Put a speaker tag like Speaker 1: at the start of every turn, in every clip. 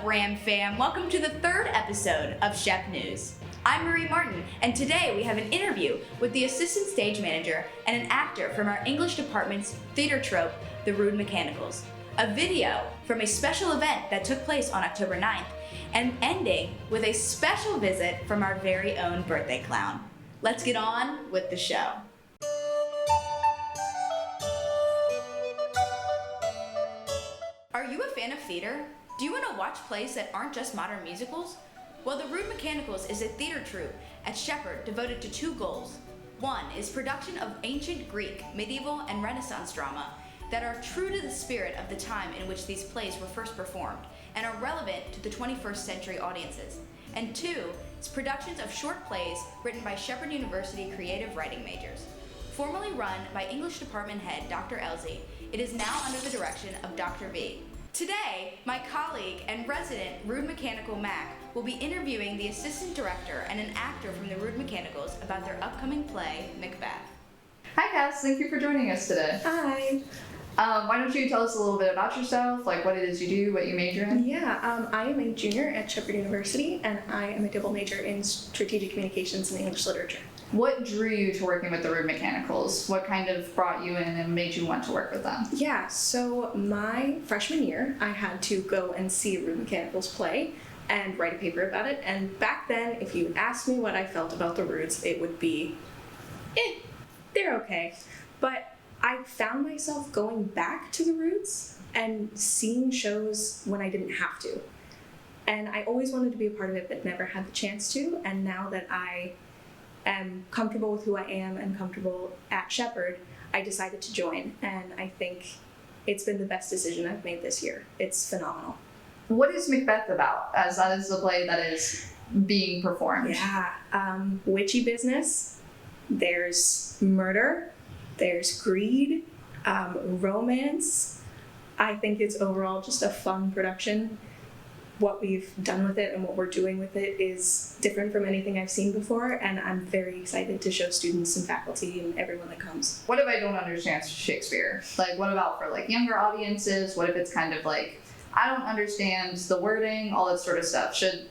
Speaker 1: Ram fam? Welcome to the third episode of Shep News. I'm Marie Martin, and today we have an interview with the assistant stage manager and an actor from our English department's theater troupe, the Rude Mechanicals. A video from a special event that took place on October 9th, and ending with a special visit from our very own birthday clown. Let's get on with the show. Are you a fan of theater? Do you want to watch plays that aren't just modern musicals? Well, the Rude Mechanicals is a theater troupe at Shepherd devoted to two goals. One is production of ancient Greek, medieval, and Renaissance drama that are true to the spirit of the time in which these plays were first performed and are relevant to the 21st century audiences. And two is productions of short plays written by Shepherd University creative writing majors. Formerly run by English department head Dr. Elsie, it is now under the direction of Dr. V. Today, my colleague and resident Rude Mechanical Mac will be interviewing the assistant director and an actor from the Rude Mechanicals about their upcoming play, Macbeth.
Speaker 2: Hi Cass, thank you for joining us today.
Speaker 3: Hi.
Speaker 2: Why don't you tell us a little bit about yourself, like what it is you do, what you major in?
Speaker 3: Yeah, I am a junior at Shepherd University, and I am a double major in strategic communications and English literature.
Speaker 2: What drew you to working with the Rude Mechanicals? What kind of brought you in and made you want to work with them?
Speaker 3: Yeah, so my freshman year, I had to go and see a Rude Mechanicals play and write a paper about it. And back then, if you asked me what I felt about the Rudes, it would be, they're okay. But I found myself going back to the Rudes and seeing shows when I didn't have to. And I always wanted to be a part of it, but never had the chance to. And now that I am comfortable with who I am and comfortable at Shepherd, I decided to join, and I think it's been the best decision I've made this year. It's phenomenal.
Speaker 2: What is Macbeth about, as that is the play that is being performed?
Speaker 3: Yeah, witchy business, there's murder, there's greed, romance. I think it's overall just a fun production. What we've done with it and what we're doing with it is different from anything I've seen before, and I'm very excited to show students and faculty and everyone that comes.
Speaker 2: What if I don't understand Shakespeare? Like, what about for like younger audiences? What if it's kind of like, I don't understand the wording, all that sort of stuff? Should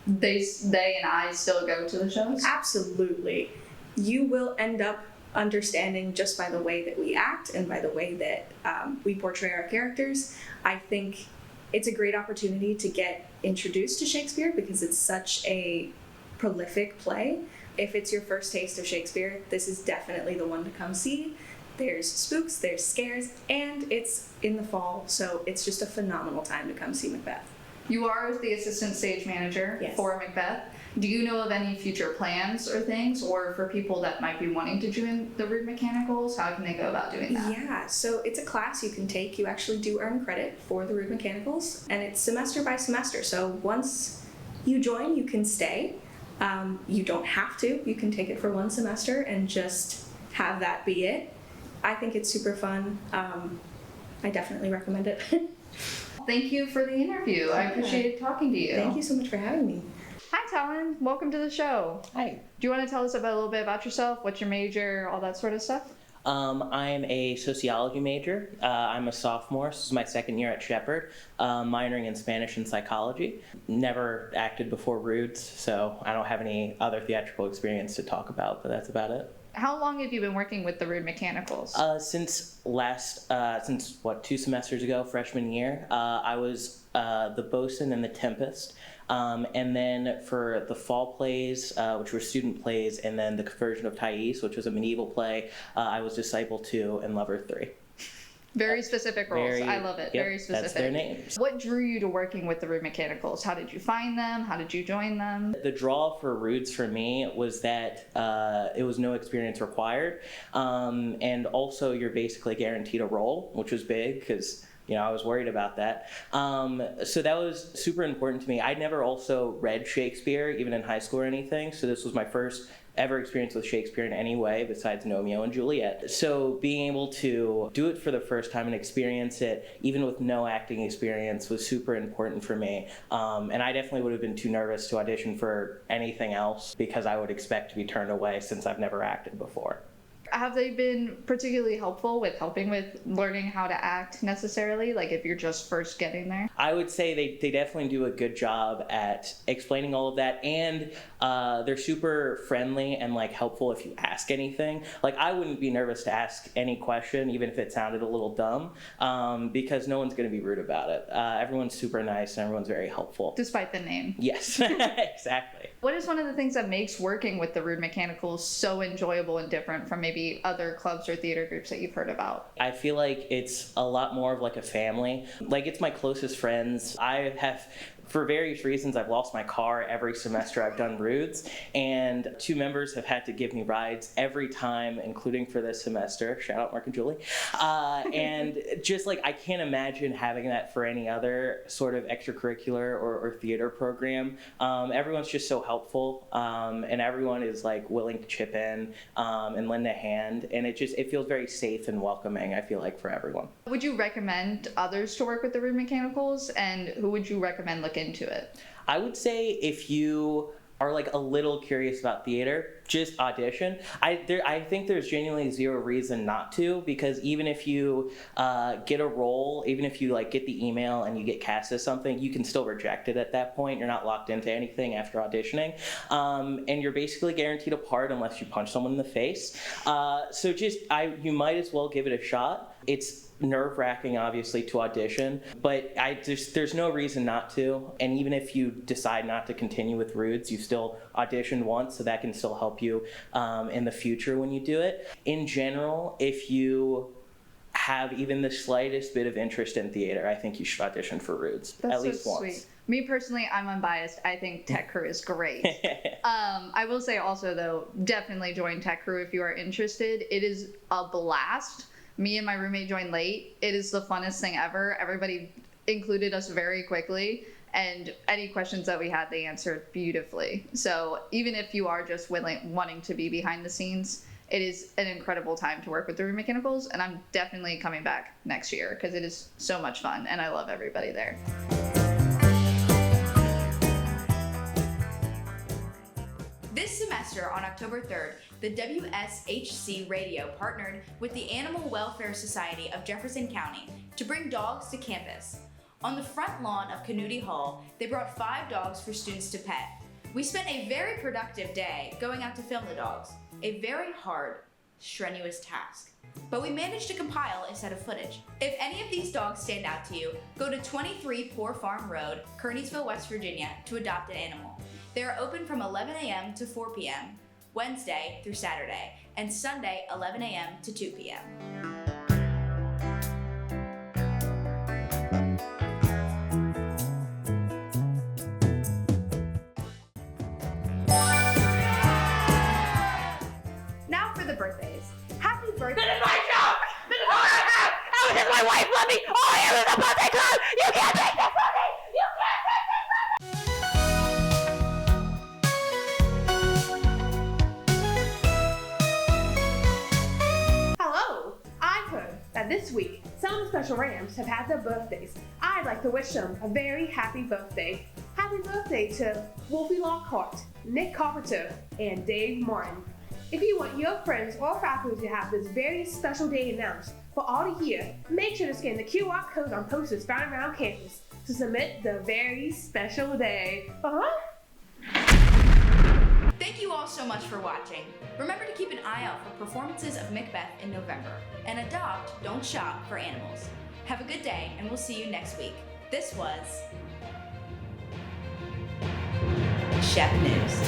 Speaker 2: they and I still go to the shows?
Speaker 3: Absolutely. You will end up understanding just by the way that we act and by the way that we portray our characters. I think it's a great opportunity to get introduced to Shakespeare because it's such a prolific play. If it's your first taste of Shakespeare, this is definitely the one to come see. There's spooks, there's scares, and it's in the fall, so it's just a phenomenal time to come see Macbeth.
Speaker 2: You are the assistant stage manager for Macbeth. Do you know of any future plans or things, or for people that might be wanting to join the Rude Mechanicals, how can they go about doing that?
Speaker 3: Yeah, so it's a class you can take. You actually do earn credit for the Rude Mechanicals, and it's semester by semester. So once you join, you can stay. You don't have to. You can take it for one semester and just have that be it. I think it's super fun. I definitely recommend it.
Speaker 2: Thank you for the interview. I appreciated talking to you.
Speaker 3: Thank you so much for having me.
Speaker 2: Hi, Talon. Welcome to the show.
Speaker 4: Hi.
Speaker 2: Do you want to tell us a little bit about yourself? What's your major? All that sort of stuff?
Speaker 4: I'm a sociology major. I'm a sophomore. This is my second year at Shepherd, minoring in Spanish and psychology. Never acted before Rudes, so I don't have any other theatrical experience to talk about, but that's about it.
Speaker 2: How long have you been working with the Rude Mechanicals?
Speaker 4: Since 2 semesters ago, freshman year, I was the bosun in The Tempest. And then for the fall plays, which were student plays, and then the conversion of Thais, which was a medieval play, I was Disciple 2 and Lover 3.
Speaker 2: Very specific roles. I love it.
Speaker 4: Yep,
Speaker 2: very specific.
Speaker 4: That's their names.
Speaker 2: What drew you to working with the Rude Mechanicals? How did you find them? How did you join them?
Speaker 4: The draw for Rudes for me was that it was no experience required, and also you're basically guaranteed a role, which was big because I was worried about that. So that was super important to me. I'd never also read Shakespeare, even in high school or anything, so this was my first ever experience with Shakespeare in any way besides Romeo and Juliet. So being able to do it for the first time and experience it, even with no acting experience, was super important for me. And I definitely would have been too nervous to audition for anything else because I would expect to be turned away since I've never acted before.
Speaker 2: Have they been particularly helpful with helping with learning how to act necessarily? Like if you're just first getting there?
Speaker 4: I would say they definitely do a good job at explaining all of that, and they're super friendly and like helpful if you ask anything. Like I wouldn't be nervous to ask any question, even if it sounded a little dumb, because no one's going to be rude about it. Everyone's super nice and everyone's very helpful.
Speaker 2: Despite the name.
Speaker 4: Yes, exactly.
Speaker 2: What is one of the things that makes working with the Rude Mechanicals so enjoyable and different from maybe other clubs or theater groups that you've heard about?
Speaker 4: I feel like it's a lot more of like a family. Like it's my closest friends. I have, for various reasons, I've lost my car every semester I've done Rudes, and 2 members have had to give me rides every time, including for this semester. Shout out Mark and Julie. And just like, I can't imagine having that for any other sort of extracurricular or theater program. Everyone's just so helpful, and everyone is like willing to chip in and lend a hand, and it feels very safe and welcoming, I feel like, for everyone.
Speaker 2: Would you recommend others to work with the Rude Mechanicals, and who would you recommend look into it?
Speaker 4: I would say if you are like a little curious about theater, just audition. I think there's genuinely zero reason not to, because even if you get a role, even if you like get the email and you get cast as something, you can still reject it at that point. You're not locked into anything after auditioning, and you're basically guaranteed a part unless you punch someone in the face. So you might as well give it a shot. It's nerve-wracking, obviously, to audition, but there's no reason not to. And even if you decide not to continue with Rudes, you still auditioned once, so that can still help you in the future when you do it. In general, if you have even the slightest bit of interest in theater, I think you should audition for Rudes at least once.
Speaker 2: Sweet. Me personally, I'm unbiased. I think Tech Crew is great. I will say also, though, definitely join Tech Crew if you are interested. It is a blast. Me and my roommate joined late. It is the funnest thing ever. Everybody included us very quickly, and any questions that we had, they answered beautifully. So even if you are just wanting to be behind the scenes, it is an incredible time to work with the Rude Mechanicals, and I'm definitely coming back next year because it is so much fun, and I love everybody there.
Speaker 1: This semester, on October 3rd, the WSHC Radio partnered with the Animal Welfare Society of Jefferson County to bring dogs to campus. On the front lawn of Canuti Hall, they brought 5 dogs for students to pet. We spent a very productive day going out to film the dogs, a very hard, strenuous task. But we managed to compile a set of footage. If any of these dogs stand out to you, go to 23 Poor Farm Road, Kearneysville, West Virginia, to adopt an animal. They are open from 11 a.m. to 4 p.m., Wednesday through Saturday, and Sunday 11 a.m. to 2 p.m.
Speaker 5: Now for the birthdays. Happy birthday.
Speaker 6: This is my job! This is all I have! How does my wife love me? All I am is a birthday club! You can't take this from me! You can't take this from me!
Speaker 5: Hello! I've heard that this week some special Rams have had their birthdays. I'd like to wish them a very happy birthday. Happy birthday to Wolfie Lockhart, Nick Carpenter, and Dave Martin. If you want your friends or faculty to have this very special day announced for all to hear, make sure to scan the QR code on posters found around campus to submit the very special day.
Speaker 1: Thank you all so much for watching. Remember to keep an eye out for performances of Macbeth in November, and adopt, don't shop for animals. Have a good day, and we'll see you next week. This was Shep News.